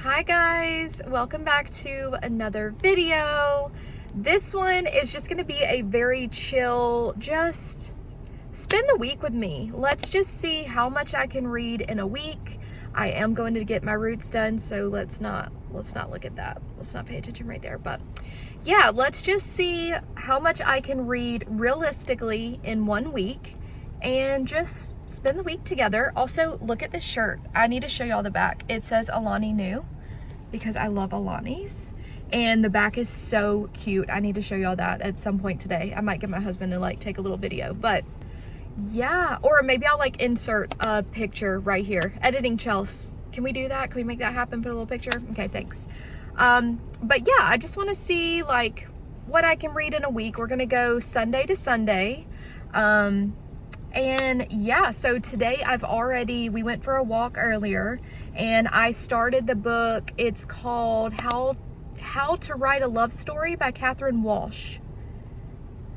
Hi guys, welcome back to another video. This one is just going to be a very chill, just spend the week with me. Let's just see how much I can read in a week. I am going to get my roots done, so let's not look at that. Let's not pay attention right there. But yeah, let's just see how much I can read realistically in 1 week and just spend the week together. Also, look at this shirt. I need to show y'all the back. It says Alani New because I love Alani's, and the back is so cute. I need to show y'all that at some point today. I might get my husband to like take a little video, but yeah, or maybe I'll like insert a picture right here. Editing Chels, can we do that? Can we make that happen? Put a little picture? Okay, thanks. But yeah, I just want to see like what I can read in a week. We're gonna go Sunday to Sunday. And yeah, so today we went for a walk earlier and I started the book. It's called How to Write a Love Story by Katherine Walsh.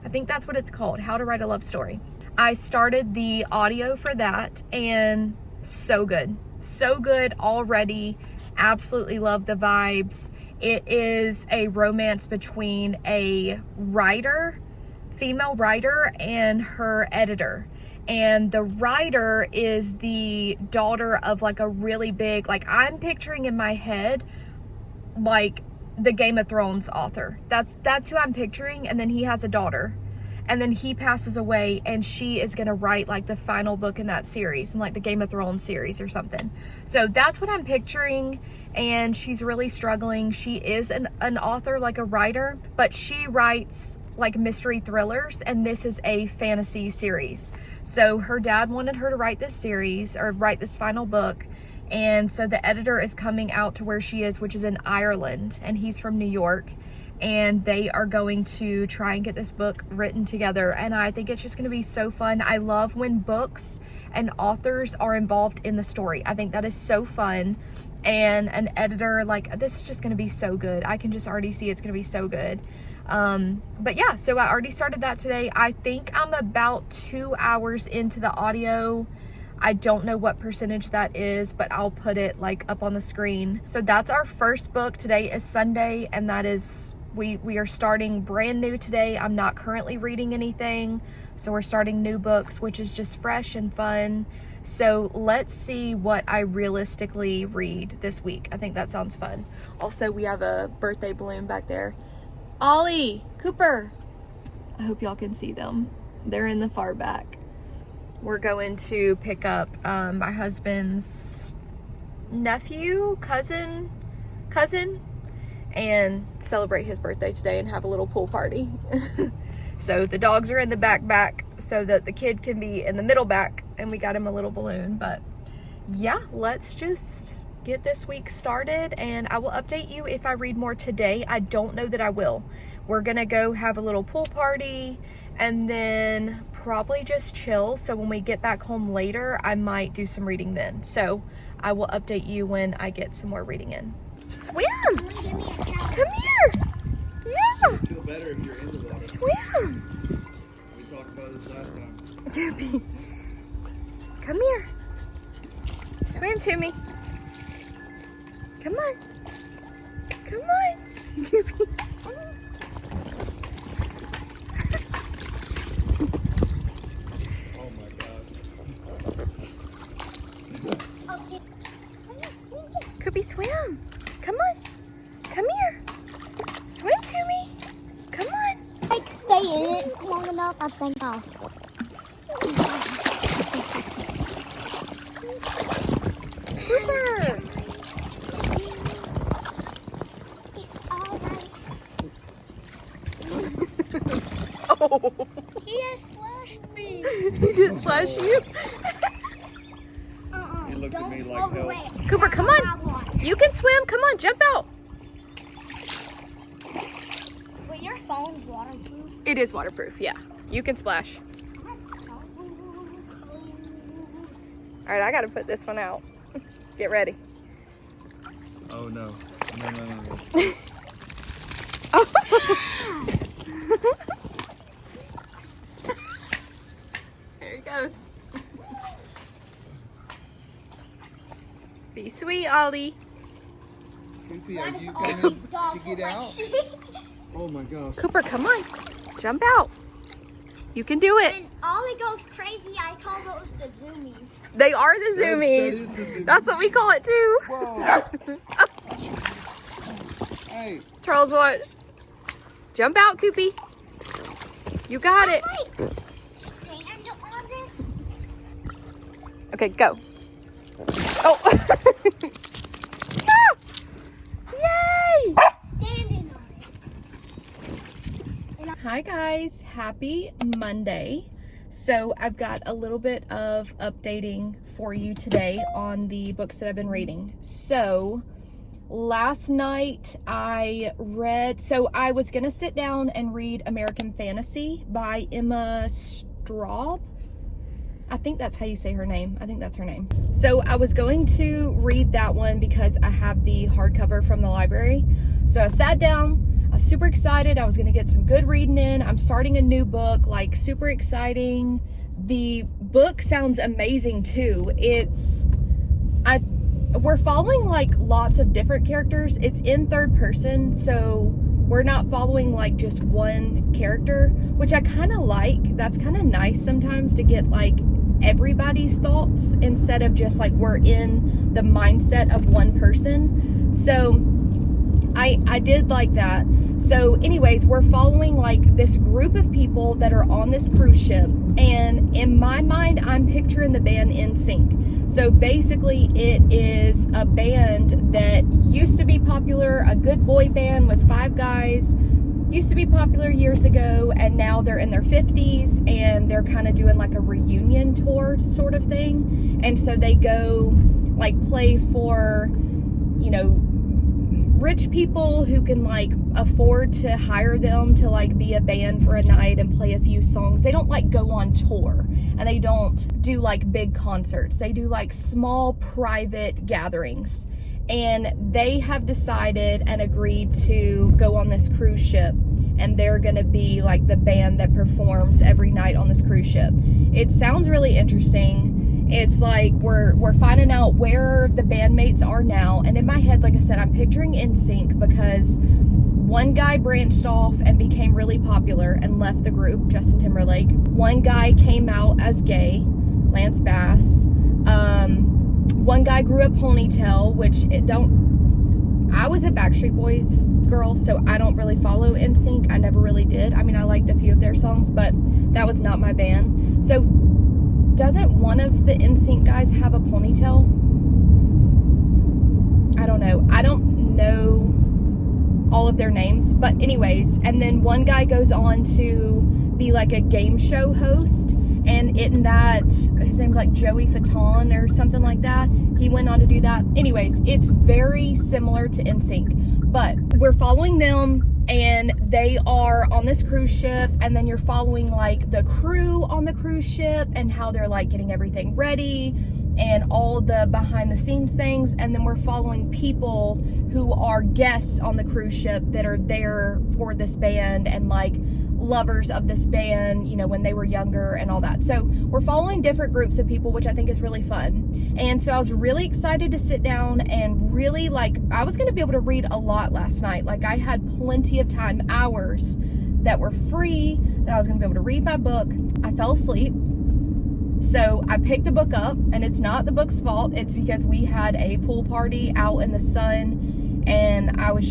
I think that's what it's called, How to Write a Love Story. I started the audio for that and so good already. Absolutely love the vibes. It is a romance between a writer, female writer, and her editor. And the writer is the daughter of like a really big, like I'm picturing in my head, like the Game of Thrones author. That's who I'm picturing. And then he has a daughter. And then he passes away and she is gonna write like the final book in that series, in like the Game of Thrones series or something. So that's what I'm picturing. And she's really struggling. She is an author, like a writer, but she writes like mystery thrillers, and this is a fantasy series. So her dad wanted her to write this series or write this final book. And so the editor is coming out to where she is, which is in Ireland, and he's from New York. And they are going to try and get this book written together. And I think it's just going to be so fun. I love when books and authors are involved in the story. I think that is so fun. And an editor, like, this is just going to be so good. I can just already see it's going to be so good. But yeah, so I already started that today. I think I'm about 2 hours into the audio. I don't know what percentage that is, but I'll put it like up on the screen. So that's our first book. Today is Sunday, and that is, we are starting brand new today. I'm not currently reading anything, so we're starting new books, which is just fresh and fun. So let's see what I realistically read this week. I think that sounds fun. Also, we have a birthday balloon back there. Ollie, Cooper. I hope y'all can see them. They're in the far back. We're going to pick up my husband's nephew, cousin, and celebrate his birthday today and have a little pool party. So the dogs are in the back so that the kid can be in the middle back, and we got him a little balloon. But yeah, let's just get this week started, and I will update you if I read more today. I don't know that I will. We're gonna go have a little pool party and then probably just chill. So when we get back home later, I might do some reading then. So I will update you when I get some more reading in. Swim! Come here! Yeah! Feel better if you're in the water. Swim! We talked about this last time. Come here. Swim to me. Come on. Come on. Oh my God. Koopy, swim. Come on. Come here. Swim to me. Come on. Like stay in it long enough, I think I'll. Cooper. Oh. He just splashed me. He just splashed you? He looked at me like hell. Cooper, come on. You can swim. Come on, jump out. Wait, your phone's waterproof? It is waterproof, yeah. You can splash. All right, I got to put this one out. Get ready. Oh no. No. Oh. There he goes. Be sweet, Ollie. Coopy, Why are does you all coming these dogs to look get like out? sheep? Oh my gosh. Cooper, come on. Jump out. You can do it. When Ollie goes crazy, I call those the zoomies. They are the That zoomies. is the zoomies. That's what we call it too. Whoa. Hey. Charles, watch. Jump out, Coopy. You got it. Stand on this. Okay, go. Oh. Ah! Yay! Standing on it. Hi guys, happy Monday. So I've got a little bit of updating for you today on the books that I've been reading. So last night I was gonna sit down and read American Fantasy by Emma Straub. I think that's how you say her name. I think that's her name. So I was going to read that one because I have the hardcover from the library. So I sat down, I was super excited. I was gonna get some good reading in. I'm starting a new book, like super exciting. The book sounds amazing too. We're following like lots of different characters. It's in third person, so we're not following like just one character, which I kind of like. That's kind of nice sometimes to get like everybody's thoughts instead of just like we're in the mindset of one person. So I did like that. So anyways, we're following like this group of people that are on this cruise ship, and in my mind I'm picturing the band NSYNC. So basically it is a band that used to be popular, a good boy band with 5 guys, used to be popular years ago, and now they're in their 50s and they're kind of doing like a reunion tour sort of thing. And so they go like play for, you know, rich people who can like afford to hire them to like be a band for a night and play a few songs. They don't like go on tour, and they don't do like big concerts. They do like small private gatherings. And they have decided and agreed to go on this cruise ship, and they're gonna be like the band that performs every night on this cruise ship. It sounds really interesting. It's like we're finding out where the bandmates are now, and in my head, like I said, I'm picturing NSYNC because one guy branched off and became really popular and left the group, Justin Timberlake. One guy came out as gay, Lance Bass. One guy grew a ponytail, which I was a Backstreet Boys girl, so I don't really follow NSYNC. I never really did. I mean, I liked a few of their songs, but that was not my band. So doesn't one of the NSYNC guys have a ponytail? I don't know. I don't know all of their names, but anyways, and then one guy goes on to be like a game show host, and in that, his name's like Joey Fatone or something like that. He went on to do that. Anyways, it's very similar to NSYNC, but we're following them, and they are on this cruise ship, and then you're following like the crew on the cruise ship and how they're like getting everything ready and all the behind the scenes things. And then we're following people who are guests on the cruise ship that are there for this band and like lovers of this band, you know, when they were younger and all that. So we're following different groups of people, which I think is really fun. And so I was really excited to sit down and really like, I was going to be able to read a lot last night. Like I had plenty of time, hours that were free, that I was going to be able to read my book. I fell asleep. So I picked the book up, and it's not the book's fault. It's because we had a pool party out in the sun, and I was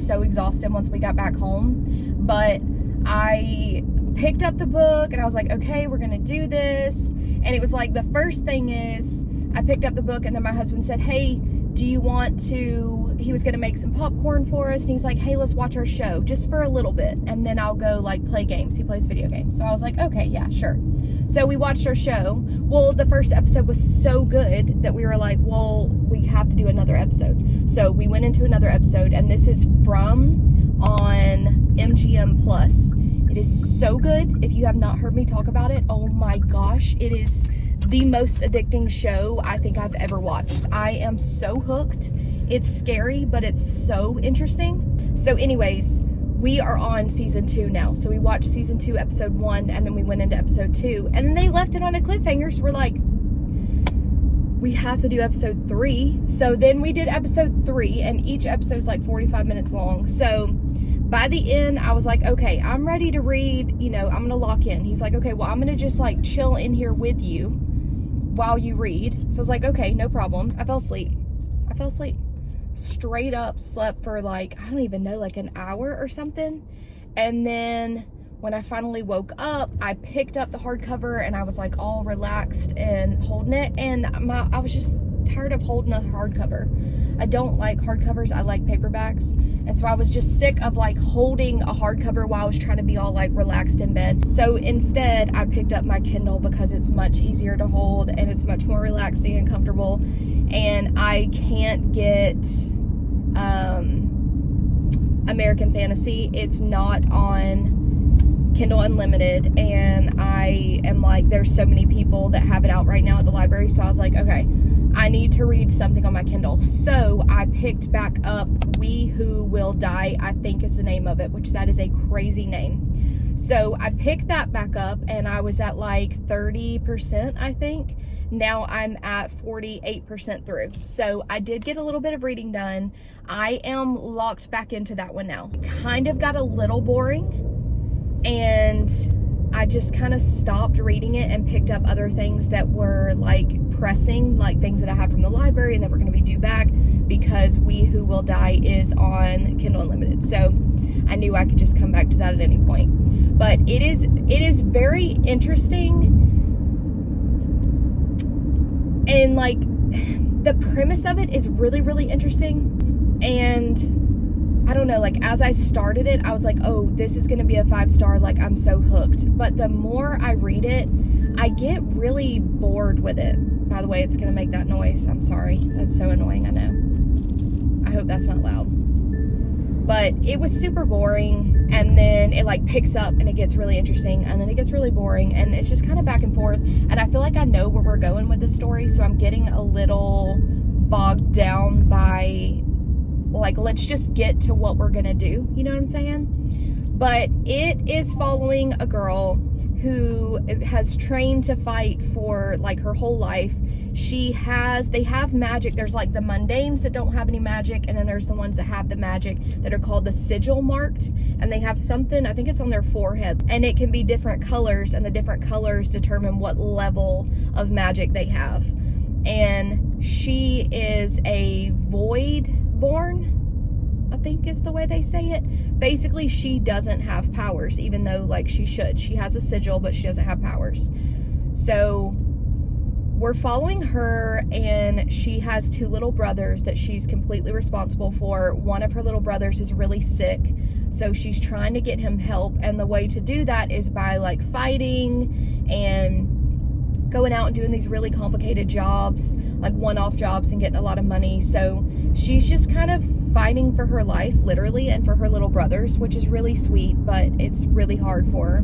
so exhausted once we got back home. But I picked up the book and I was like, okay, we're gonna do this. And it was like, the first thing is I picked up the book, and then my husband said, hey, do you want to, he was gonna make some popcorn for us, and he's like, hey, let's watch our show just for a little bit, and then I'll go like play games. He plays video games. So I was like, okay, yeah, sure. So we watched our show. Well, the first episode was so good that we were like, well, we have to do another episode. So we went into another episode, and this is from on MGM Plus. It is so good. If you have not heard me talk about it, oh my gosh, it is the most addicting show I think I've ever watched. I am so hooked. It's scary, but it's so interesting. So anyways, we are on season 2 now. So we watched season 2, episode 1, and then we went into episode 2, and then they left it on a cliffhanger. So we're like, we have to do episode 3. So then we did episode 3, and each episode is like 45 minutes long. So by the end, I was like, okay, I'm ready to read, you know, I'm gonna lock in. He's like, okay, well, I'm gonna just like chill in here with you while you read. So I was like, okay, no problem. I fell asleep. Straight up slept for like, I don't even know, like an hour or something. And then when I finally woke up, I picked up the hardcover and I was like all relaxed and holding it. And I was just tired of holding a hardcover. I don't like hardcovers, I like paperbacks. And so I was just sick of like holding a hardcover while I was trying to be all like relaxed in bed. So instead, I picked up my Kindle because it's much easier to hold and it's much more relaxing and comfortable. And I can't get American Fantasy. It's not on Kindle Unlimited, and I am like, there's so many people that have it out right now at the library. So I was like, okay, I need to read something on my Kindle. So I picked back up We Who Will Die, I think is the name of it, which that is a crazy name. So I picked that back up and I was at like 30%, I think. Now I'm at 48% through. So I did get a little bit of reading done. I am locked back into that one now. Kind of got a little boring, and I just kind of stopped reading it and picked up other things that were like pressing, like things that I have from the library and that were going to be due back, because We Who Will Die is on Kindle Unlimited. So I knew I could just come back to that at any point. But it is very interesting. And like the premise of it is really, really interesting. And I don't know, like as I started it, I was like, oh, this is gonna be a 5-star, like I'm so hooked. But the more I read it, I get really bored with it. By the way, it's gonna make that noise. I'm sorry. That's so annoying, I know. I hope that's not loud. But it was super boring, and then it like picks up and it gets really interesting, and then it gets really boring, and it's just kind of back and forth. And I feel like I know where we're going with this story, so I'm getting a little bogged down by like, let's just get to what we're gonna do, you know what I'm saying? But it is following a girl who has trained to fight for like her whole life. They have magic. There's like the mundanes that don't have any magic, and then there's the ones that have the magic that are called the sigil marked, and they have something, I think it's on their forehead, and it can be different colors, and the different colors determine what level of magic they have. And she is a void born, I think is the way they say it. Basically, she doesn't have powers, even though like she should. She has a sigil, but she doesn't have powers. So we're following her, and she has 2 little brothers that she's completely responsible for. One of her little brothers is really sick, so she's trying to get him help, and the way to do that is by like fighting and going out and doing these really complicated jobs, like one-off jobs, and getting a lot of money. So she's just kind of fighting for her life, literally, and for her little brothers, which is really sweet, but it's really hard for her.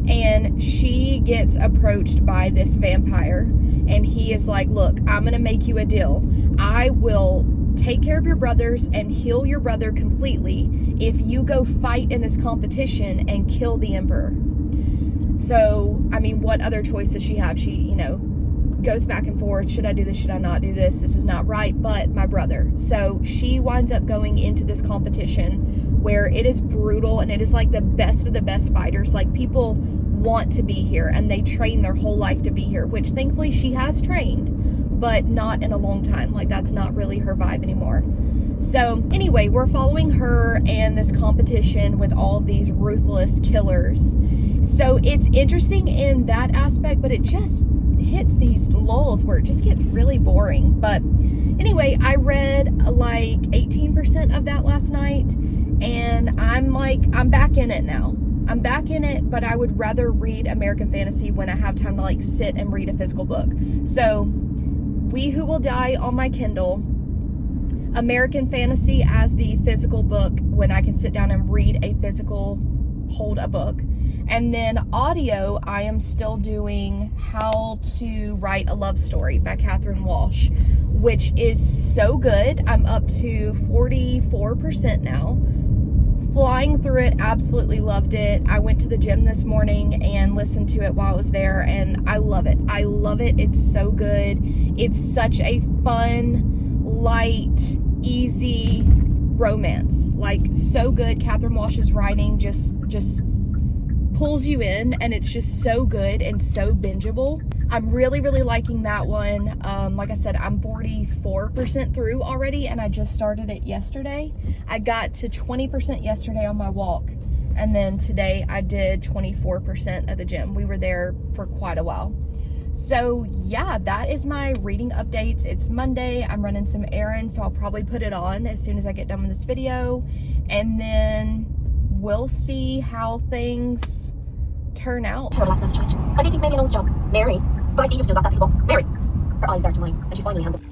And she gets approached by this vampire, and he is like, look, I'm gonna make you a deal. I will take care of your brothers and heal your brother completely if you go fight in this competition and kill the emperor. So, I mean, what other choice does she have? She, you know, goes back and forth. Should I do this? Should I not do this? This is not right, but my brother. So she winds up going into this competition where it is brutal, and it is like the best of the best fighters. Like, people want to be here, and they train their whole life to be here, which thankfully she has trained, but not in a long time. Like, that's not really her vibe anymore. So anyway, we're following her and this competition with all of these ruthless killers. So it's interesting in that aspect, but it just hits these lulls where it just gets really boring. But anyway, I read like 18% of that last night, and I'm back in it now. I'm back in it, but I would rather read American Fantasy when I have time to like sit and read a physical book. So We Who Will Die on my Kindle, American Fantasy as the physical book when I can sit down and read a physical, hold a book. And then audio, I am still doing How to Write a Love Story by Katherine Walsh, which is so good. I'm up to 44% now. flying through it, absolutely loved it. I went to the gym this morning and listened to it while I was there, and I love it. I love it. It's so good. It's such a fun, light, easy romance. Like, so good. Katherine Walsh's writing just pulls you in, and it's just so good and so bingeable. I'm really liking that one. Like I said, I'm 44% through already, and I just started it yesterday. I got to 20% yesterday on my walk, and then today I did 24% at the gym. We were there for quite a while. So yeah, that is my reading updates. It's Monday. I'm running some errands, so I'll probably put it on as soon as I get done with this video, and then we'll see how things turn out. Her last message. I did think maybe it was Straub. Mary, but I see you've still got that people. Mary. Her eyes dart to mine, and she finally hands it.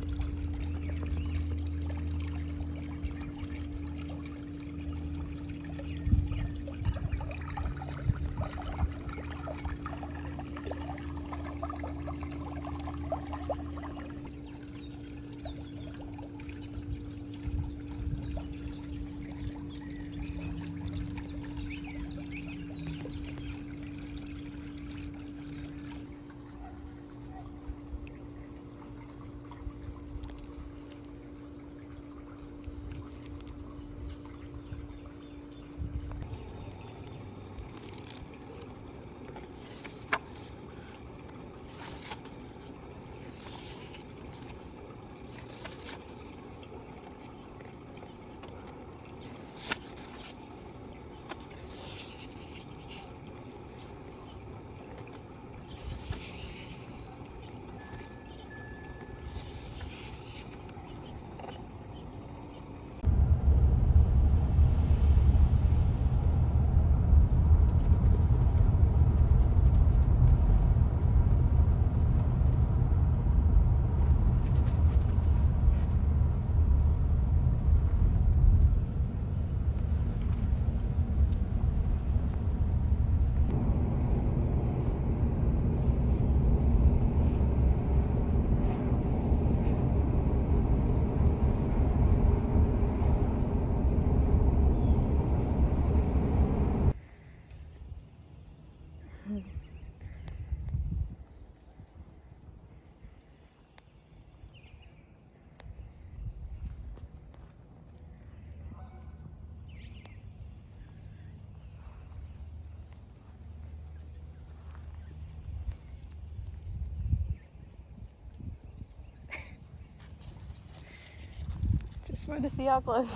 Just wanted to see how close.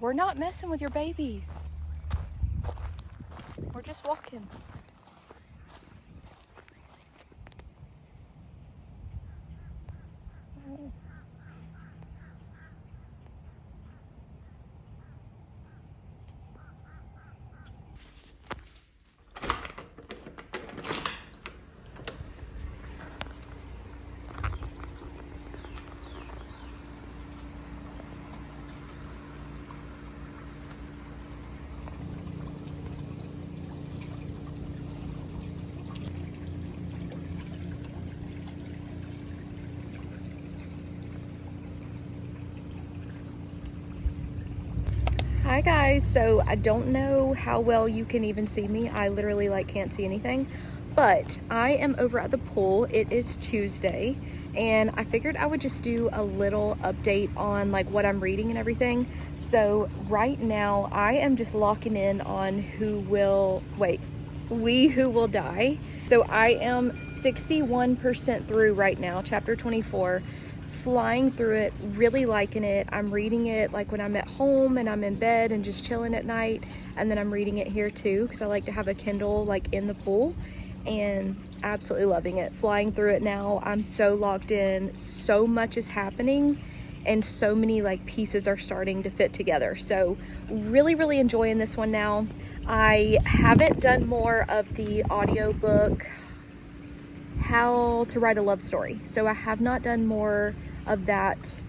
We're not messing with your babies. We're just walking. Hi guys, so I don't know how well you can even see me. I literally can't see anything, but I am over at the pool. It is Tuesday, and I figured I would just do a little update on what I'm reading and everything. So right now I am just locking in on We Who Will Die. So I am 61% through right now, chapter 24. Flying through it, really liking it. I'm reading it when I'm at home and I'm in bed and just chilling at night, and then I'm reading it here too because I like to have a Kindle in the pool, and absolutely loving it. Flying through it now. I'm so locked in. So much is happening, and so many pieces are starting to fit together. So really enjoying this one now. I haven't done more of the audiobook How to Write a Love Story, so I have not done more of that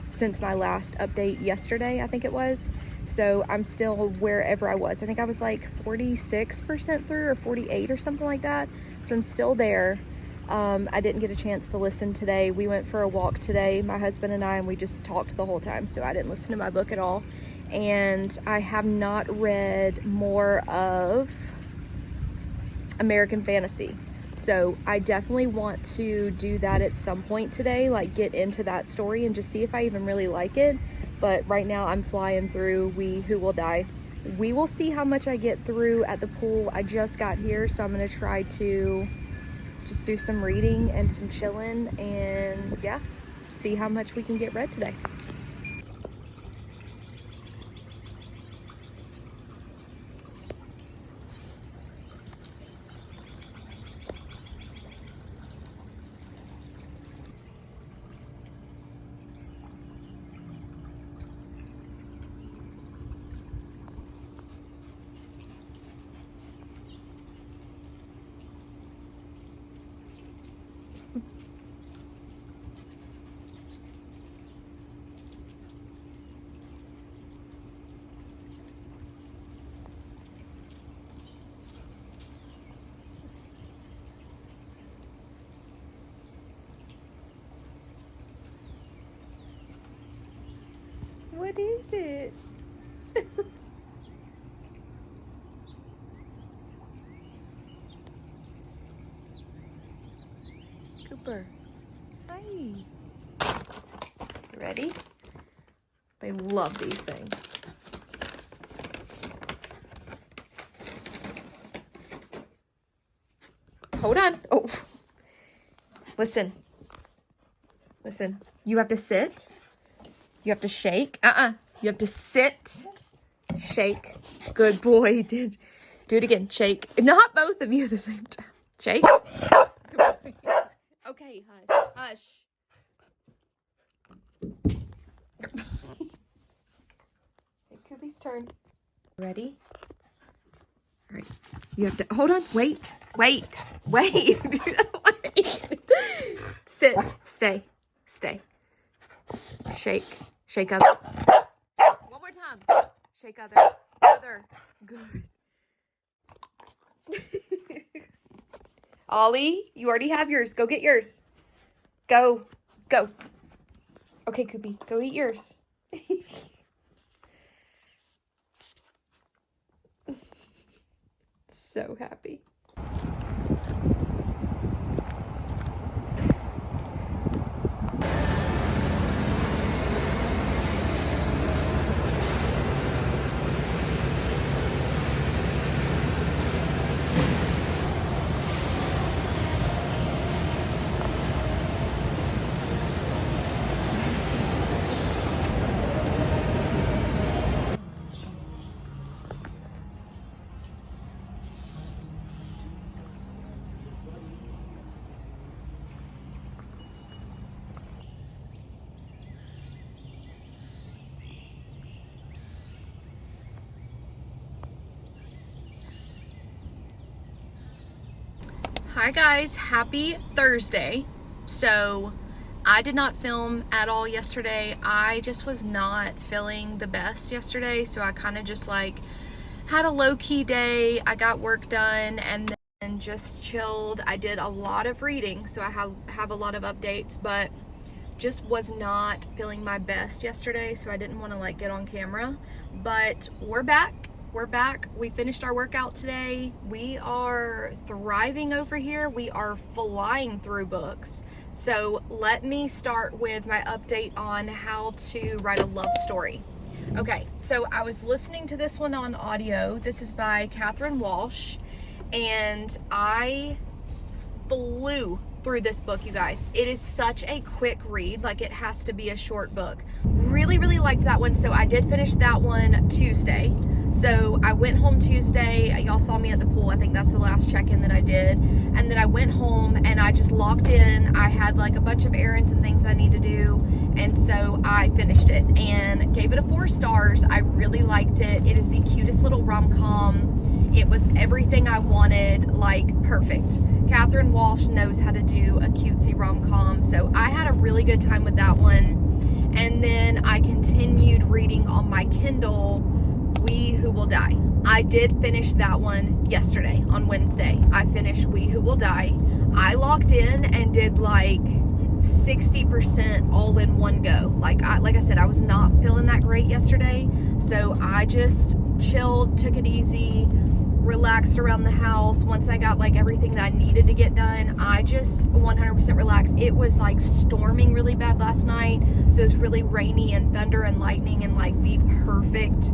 since my last update yesterday, I think it was. So I'm still wherever I was. I think I was like 46% through or 48 or something like that. So I'm still there. I didn't get a chance to listen today. We went for a walk today, my husband and I, and we just talked the whole time. So I didn't listen to my book at all. And I have not read more of American fantasy. So I definitely want to do that at some point today, like get into that story and just see if I even really like it. But right now I'm flying through We Who Will Die. We will see how much I get through at the pool. I just got here, so I'm gonna try to just do some reading and some chilling and yeah, see how much we can get read today. What is it? Cooper. Hi. You ready? They love these things. Hold on. Oh. Listen. Listen. You have to sit. You have to shake. You have to sit. Shake. Good boy. Do it again. Shake. Not both of you at the same time. Shake. Okay, hush. Hush. It could be turn. Ready? All right. You have to hold on. Wait. Wait. Wait. Wait. Sit. Stay. Stay. Shake. Shake other. One more time. Shake other. Other. Good. Ollie, you already have yours. Go get yours. Go. Go. Okay, Koopy. Go eat yours. So happy. Hi guys, happy Thursday. So I did not film at all yesterday. I just was not feeling the best yesterday, so I kind of just like had a low-key day. I got work done and then just chilled. I did a lot of reading, so I have a lot of updates, but just was not feeling my best yesterday, so I didn't want to like get on camera. But we're back. We're back. We finished our workout today. We are thriving over here. We are flying through books. So let me start with my update on how to write a love story. Okay, so I was listening to this one on audio. This is by Katherine Walsh, and I flew through this book, you guys. It is such a quick read, like it has to be a short book. Really liked that one, so I did finish that one Tuesday. So I went home Tuesday. Y'all saw me at the pool. I think that's the last check-in that I did. And then I went home and I just locked in. I had like a bunch of errands and things I need to do. And so I finished it and gave it a 4 stars. I really liked it. It is the cutest little rom-com. It was everything I wanted, like perfect. Katherine Walsh knows how to do a cutesy rom-com. So I had a really good time with that one. And then I continued reading on my Kindle, We Who Will Die. I did finish that one yesterday, on Wednesday. I finished We Who Will Die. I locked in and did like 60% all in one go. Like I said, I was not feeling that great yesterday. So I just chilled, took it easy, relaxed around the house. Once I got like everything that I needed to get done, I just 100% relaxed. It was like storming really bad last night. So it was really rainy and thunder and lightning and like the perfect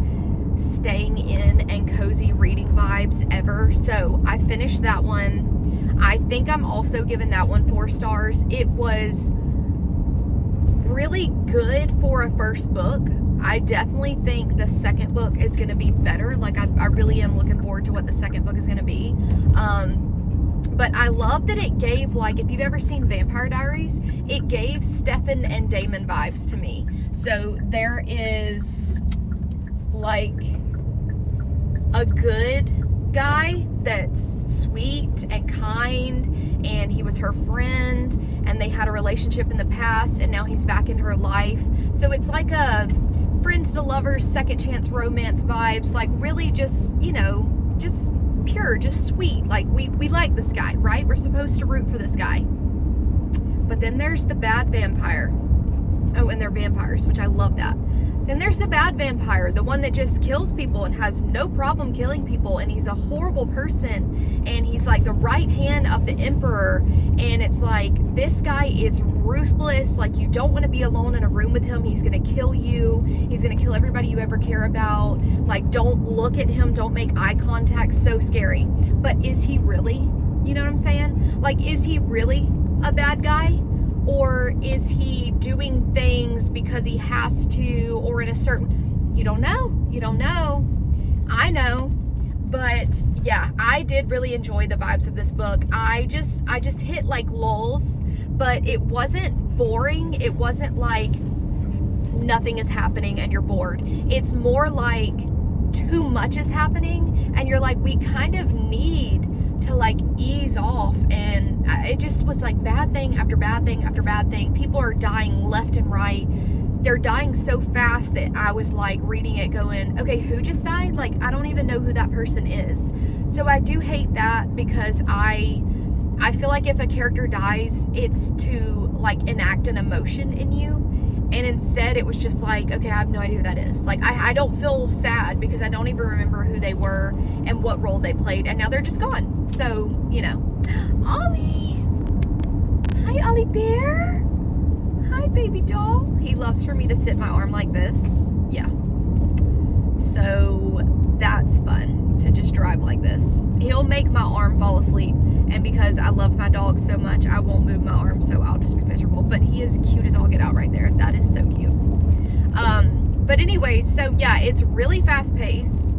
staying in and cozy reading vibes ever. So I finished that one. I think I'm also giving that one 4 stars. It was really good for a first book. I definitely think the second book is going to be better. Like I really am looking forward to what the second book is going to be. But I love that it gave, like, if you've ever seen Vampire Diaries, it gave Stefan and Damon vibes to me. So there is like a good guy that's sweet and kind, and he was her friend, and they had a relationship in the past, and now he's back in her life. So it's like a friends to lovers, second chance romance vibes, like really just, you know, just pure, just sweet. Like we like this guy, right? We're supposed to root for this guy. But then there's the bad vampire. Oh, and they're vampires, which I love that. Then there's the bad vampire, the one that just kills people and has no problem killing people, and he's a horrible person, and he's like the right hand of the emperor, and it's like, this guy is ruthless. Like, you don't want to be alone in a room with him. He's gonna kill you. He's gonna kill everybody you ever care about. Like, don't look at him, don't make eye contact. So scary. But is he really? You know what I'm saying? Like, is he really a bad guy? Or is he doing things because he has to, or in a certain, you don't know. You don't know. I know. But yeah, I did really enjoy the vibes of this book. I just hit like lulls, but it wasn't boring. It wasn't like nothing is happening and you're bored. It's more like too much is happening and you're like, we kind of need to like ease off. And it just was like bad thing after bad thing after bad thing. People are dying left and right. They're dying so fast that I was like reading it going, okay, who just died? Like, I don't even know who that person is. So I do hate that, because I feel like if a character dies, it's to like enact an emotion in you. And instead it was just like, okay, I have no idea who that is. Like, I don't feel sad because I don't even remember who they were and what role they played. And now they're just gone. So, you know. Ollie. Hi, Ollie Bear. Hi, baby doll. He loves for me to sit in my arm like this. Yeah. So that's fun to just drive like this. He'll make my arm fall asleep. And because I love my dog so much, I won't move my arm, so I'll just be miserable. But he is cute as all get out right there. That is so cute. But anyways, so yeah, it's really fast paced.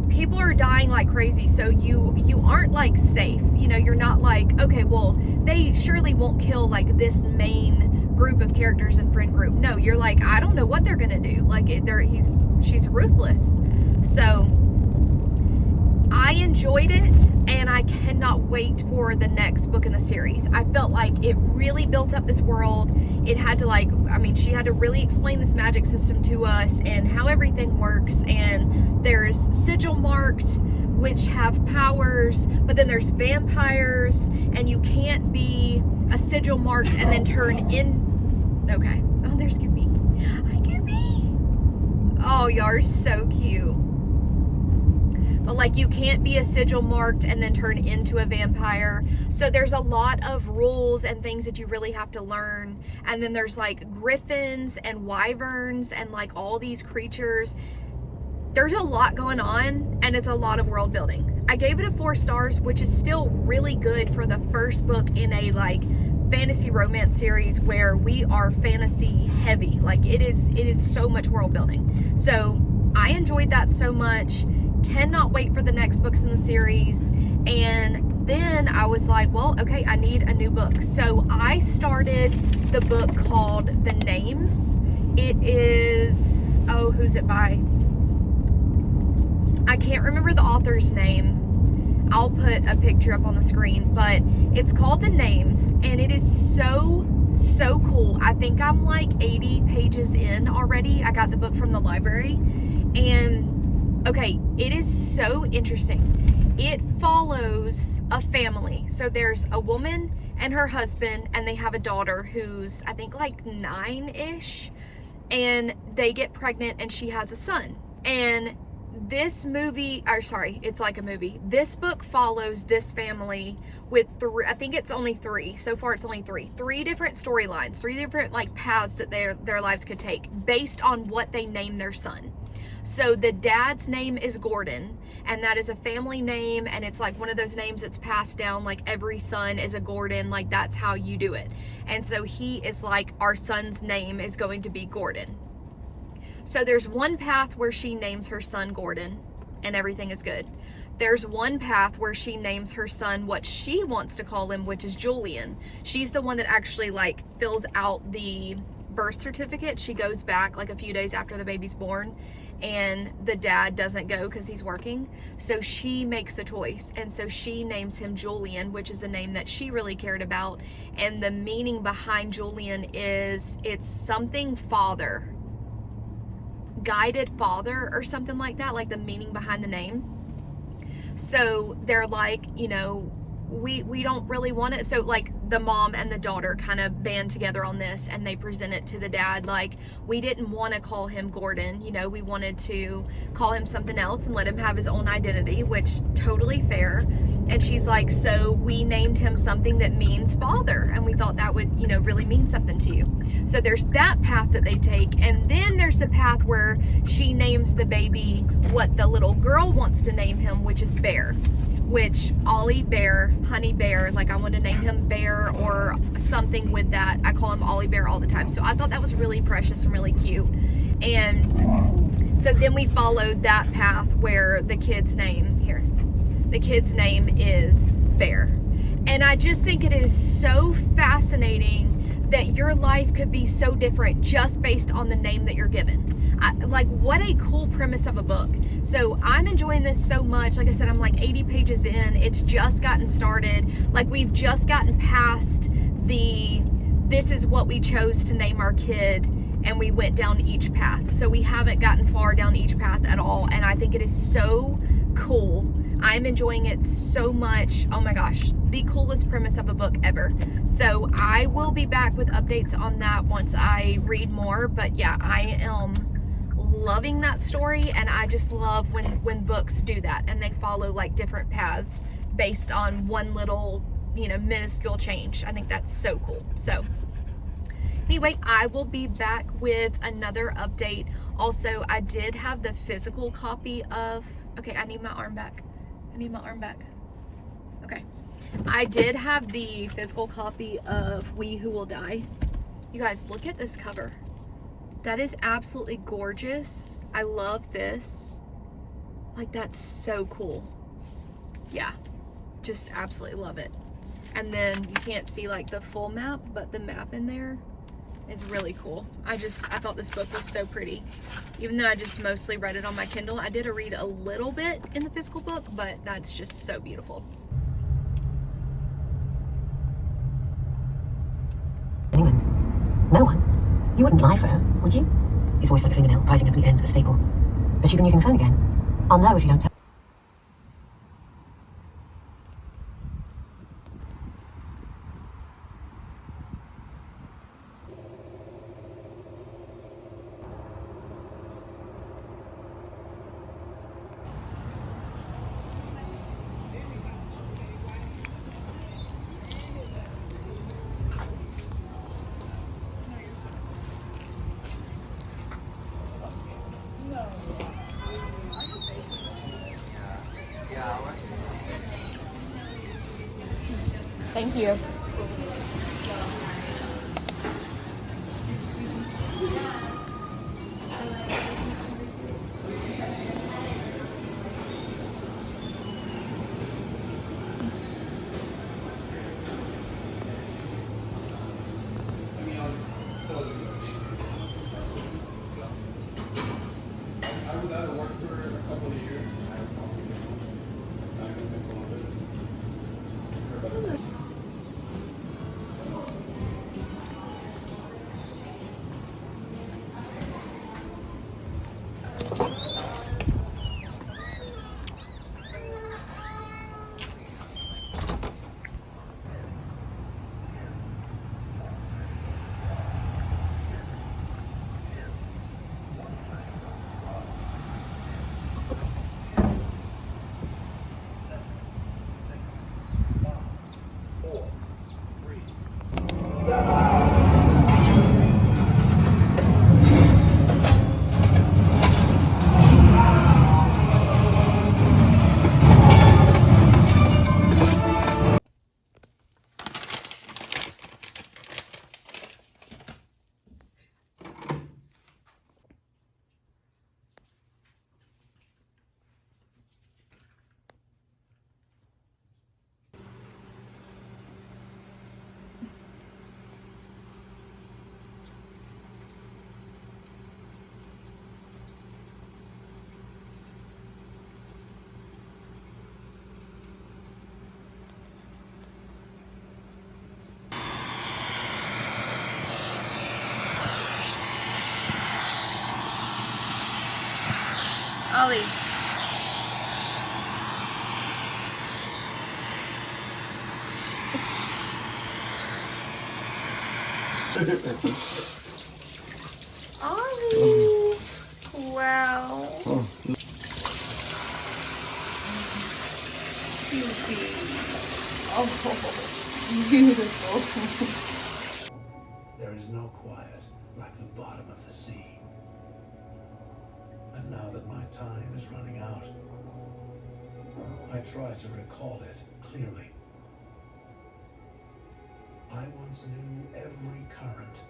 People are dying like crazy, so you aren't like safe. You know, you're not like, okay, well, they surely won't kill like this main group of characters and friend group. No, you're like, I don't know what they're gonna do. Like, she's ruthless. So I enjoyed it, and I cannot wait for the next book in the series. I felt like it really built up this world. It had to like, I mean, she had to really explain this magic system to us and how everything works. And there's sigil marked, which have powers, but then there's vampires, and you can't be a sigil marked and then turn in. Okay. Oh, there's Goopy. Hi, Goopy. Oh, y'all are so cute. But like, you can't be a sigil marked and then turn into a vampire. So there's a lot of rules and things that you really have to learn. And then there's like griffins and wyverns and like all these creatures. There's a lot going on, and it's a lot of world building. I gave it a 4 stars, which is still really good for the first book in a like fantasy romance series where we are fantasy heavy. Like, it is so much world building. So I enjoyed that so much. Cannot wait for the next books in the series. And then I was like, well, okay, I need a new book. So I started the book called The Names. It is, oh, who's it by? I can't remember the author's name. I'll put a picture up on the screen, but it's called The Names, and it is so cool. I think I'm like 80 pages in already. I got the book from the library. And okay, it is so interesting. It follows a family. So there's a woman and her husband, and they have a daughter who's, I think, like 9-ish. And they get pregnant and she has a son. And this movie, or sorry, it's like a movie. This book follows this family with three, I think it's only three. So far it's only three. Three different storylines, three different like paths that their lives could take based on what they name their son. So the dad's name is Gordon, and that is a family name, and it's like one of those names that's passed down, like every son is a Gordon, like that's how you do it. And so he is like, our son's name is going to be Gordon. So there's one path where she names her son Gordon and everything is good. There's one path where she names her son what she wants to call him, which is Julian. She's the one that actually like fills out the birth certificate. She goes back like a few days after the baby's born, and the dad doesn't go because he's working. So she makes a choice, and so she names him Julian, which is the name that she really cared about. And the meaning behind Julian is it's something father, guided father or something like that, like the meaning behind the name. So they're like, you know, we don't really want it. So like the mom and the daughter kind of band together on this, and they present it to the dad like, we didn't want to call him Gordon, you know, we wanted to call him something else and let him have his own identity, which totally fair. And she's like, so we named him something that means father, and we thought that would, you know, really mean something to you. So there's that path that they take, and then there's the path where she names the baby what the little girl wants to name him, which is Bear. Which Ollie Bear, Honey Bear, like I want to name him Bear or something with that. I call him Ollie Bear all the time. So I thought that was really precious and really cute. And so then we followed that path where the kid's name is Bear. And I just think it is so fascinating that your life could be so different just based on the name that you're given. Like, what a cool premise of a book. So I'm enjoying this so much. Like I said, I'm like 80 pages in. It's just gotten started. Like, we've just gotten past this is what we chose to name our kid, and we went down each path. So we haven't gotten far down each path at all, and I think it is so cool. I'm enjoying it so much. Oh my gosh, the coolest premise of a book ever. So I will be back with updates on that once I read more. But yeah, I am loving that story, and I just love when books do that and they follow like different paths based on one little, you know, minuscule change. I think that's so cool. So anyway, I will be back with another update. Also, I did have the physical copy of, okay, I need my arm back. Okay, I did have the physical copy of We Who Will Die. You guys, look at this cover. That is absolutely gorgeous. I love this. Like, that's so cool. Yeah, just absolutely love it. And then you can't see like the full map, but the map in there is really cool. I thought this book was so pretty. Even though I just mostly read it on my Kindle, I did read a little bit in the physical book, but that's just so beautiful. England. No one. You wouldn't lie for her, would you? His voice like a fingernail rising up at the ends of a staple. Has she been using the phone again? I'll know if you don't tell. Thank you. Ollie. Ollie. Wow. Oh. Cutie. Oh, beautiful. There is no quiet like the bottom of the sea. And now that my time is running out, I try to recall it clearly. I once knew every current,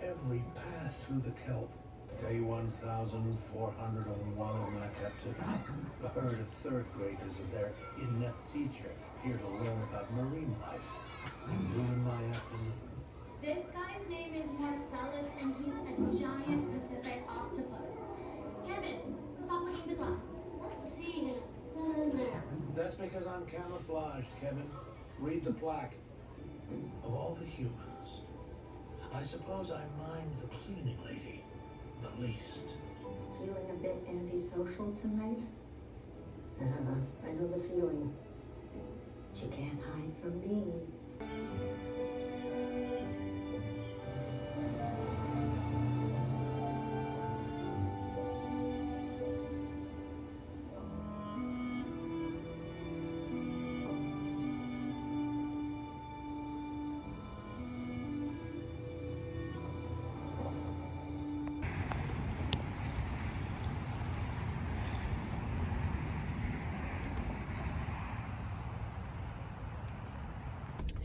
every path through the kelp. Day 1401 of my captivity, a herd of third graders and their inept teacher here to learn about marine life and ruin my afternoon. This guy's name is Marcellus, and he's a giant Pacific octopus. Kevin, stop looking at the glass. Let's see him. It's not in there. That's because I'm camouflaged, Kevin. Read the plaque. Of all the humans, I suppose I mind the cleaning lady the least. Feeling a bit antisocial tonight? I know the feeling. But you can't hide from me.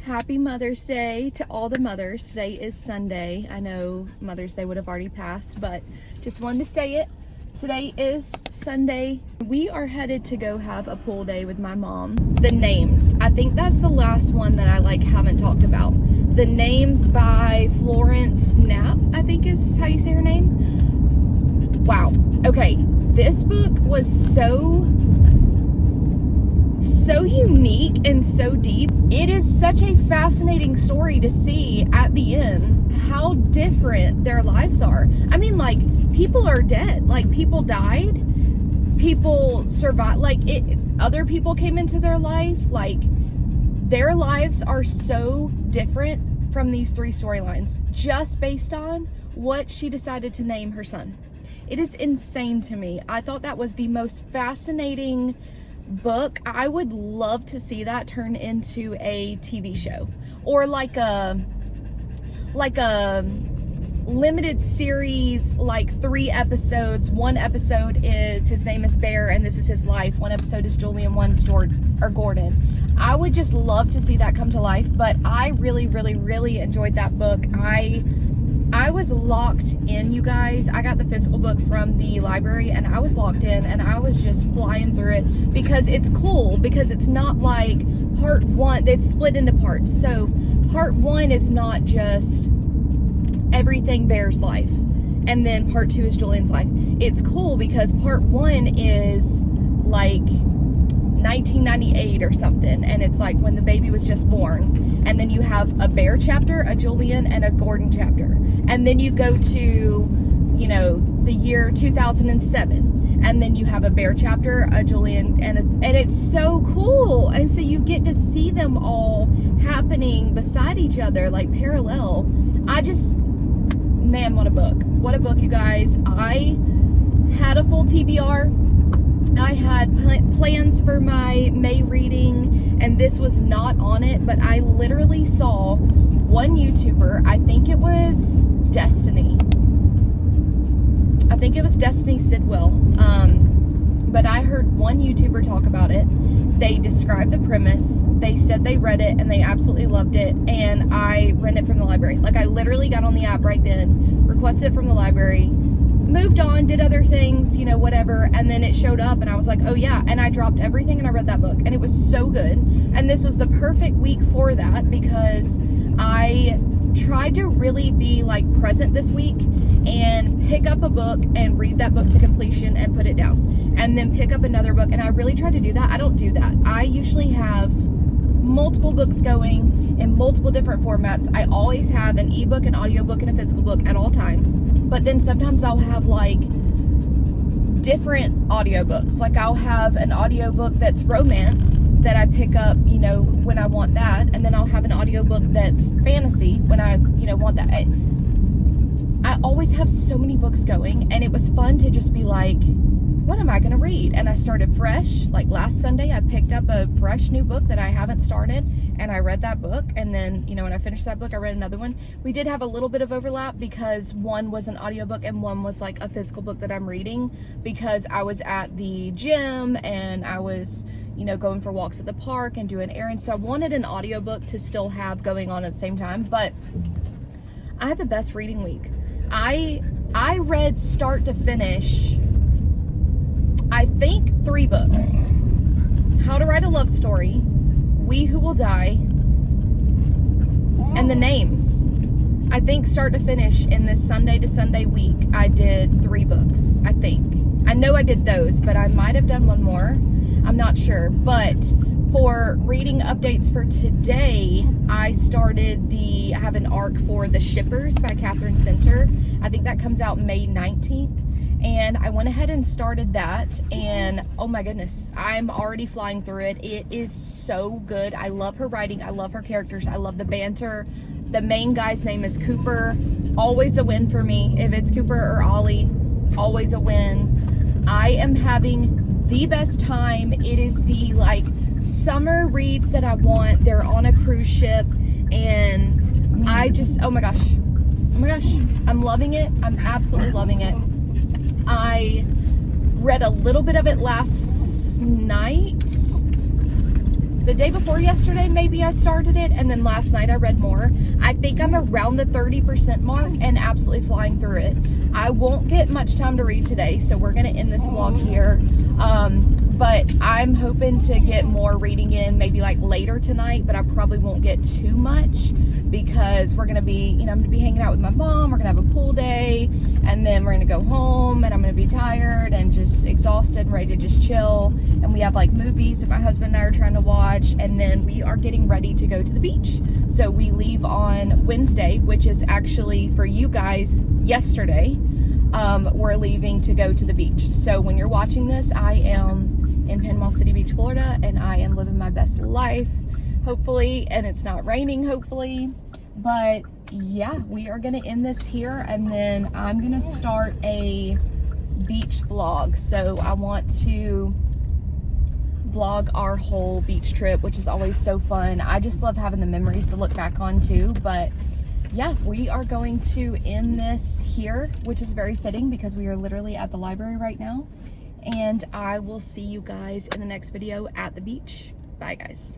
Happy Mother's Day to all the mothers. Today is Sunday. I know Mother's Day would have already passed, but just wanted to say it. Today is Sunday. We are headed to go have a pool day with my mom. The Names. I think that's the last one that I haven't talked about. The Names by Florence Knapp, I think is how you say her name. Wow. Okay. This book was so unique and so deep. It is such a fascinating story to see at the end how different their lives are. I mean, people are dead. People died. People survived. Other people came into their life. Their lives are so different from these three storylines just based on what she decided to name her son. It is insane to me. I thought that was the most fascinating book. I would love to see that turn into a TV show or like a limited series, 3 episodes. One episode is his name is Bear and this is his life. One episode is Julian, one's Gordon. I would just love to see that come to life, but I really, really, really enjoyed that book. I was locked in, you guys. I got the physical book from the library and I was locked in and I was just flying through it because it's cool, because it's not like part one, it's split into parts. So part one is not just everything Bear's life and then part two is Julian's life. It's cool because part one is 1998 or something, and it's when the baby was just born, and then you have a Bear chapter, a Julian, and a Gordon chapter, and then you go to the year 2007, and then you have a Bear chapter, a Julian, and it's so cool. And so you get to see them all happening beside each other, parallel. Man, what a book, you guys. I had a full TBR. I had plans for my May reading and this was not on it, but I literally saw one YouTuber, I think it was Destiny Sidwell, but I heard one YouTuber talk about it. They described the premise, they said they read it and they absolutely loved it, and I rented it from the library. I literally got on the app right then, requested it from the library, moved on, did other things, whatever, and then it showed up and I was like, oh yeah, and I dropped everything and I read that book and it was so good. And this was the perfect week for that because I tried to really be present this week and pick up a book and read that book to completion and put it down, and then pick up another book, and I really tried to do that. I don't do that. I usually have multiple books going in multiple different formats. I always have an ebook, an audiobook, and a physical book at all times. But then sometimes I'll have different audiobooks. Like I'll have an audiobook that's romance that I pick up, you know, when I want that, and then I'll have an audiobook that's fantasy when I, you know, want that. I always have so many books going, and it was fun to just be like, what am I going to read? And I started fresh. Like last Sunday, I picked up a fresh new book that I haven't started, and I read that book. And then, you know, when I finished that book, I read another one. We did have a little bit of overlap because one was an audiobook and one was like a physical book that I'm reading, because I was at the gym and I was, you know, going for walks at the park and doing errands. So I wanted an audiobook to still have going on at the same time. But I had the best reading week. I read start to finish, I think 3 books. How to Write a Love Story, We Who Will Die, and The Names. I think start to finish in this Sunday to Sunday week, I did 3 books, I think. I know I did those, but I might have done one more. I'm not sure. But for reading updates for today, I have an arc for The Shippers by Katherine Center. I think that comes out May 19th. And I went ahead and started that, and oh my goodness, I'm already flying through it. It is so good. I love her writing. I love her characters. I love the banter. The main guy's name is Cooper. Always a win for me. If it's Cooper or Ollie, always a win. I am having the best time. It is the like summer reads that I want. They're on a cruise ship, and I just, oh my gosh, I'm loving it. I'm absolutely loving it. I read a little bit of it last night. The day before yesterday, maybe I started it, and then last night I read more. I think I'm around the 30% mark and absolutely flying through it. I won't get much time to read today, so we're going to end this vlog here. But I'm hoping to get more reading in maybe like later tonight, but I probably won't get too much because we're going to be, you know, I'm going to be hanging out with my mom. We're going to have a pool day, and then we're going to go home, and I'm going to be tired and just exhausted and ready to just chill. And we have like movies that my husband and I are trying to watch, and then we are getting ready to go to the beach. So we leave on Wednesday, which is actually for you guys yesterday. We're leaving to go to the beach. So when you're watching this, I am in Panama City Beach, Florida, and I am living my best life, hopefully, and it's not raining, hopefully. But yeah, we are gonna end this here, and then I'm gonna start a beach vlog. So I want to vlog our whole beach trip, which is always so fun. I just love having the memories to look back on too. But yeah, we are going to end this here, which is very fitting because we are literally at the library right now. And I will see you guys in the next video at the beach. Bye guys.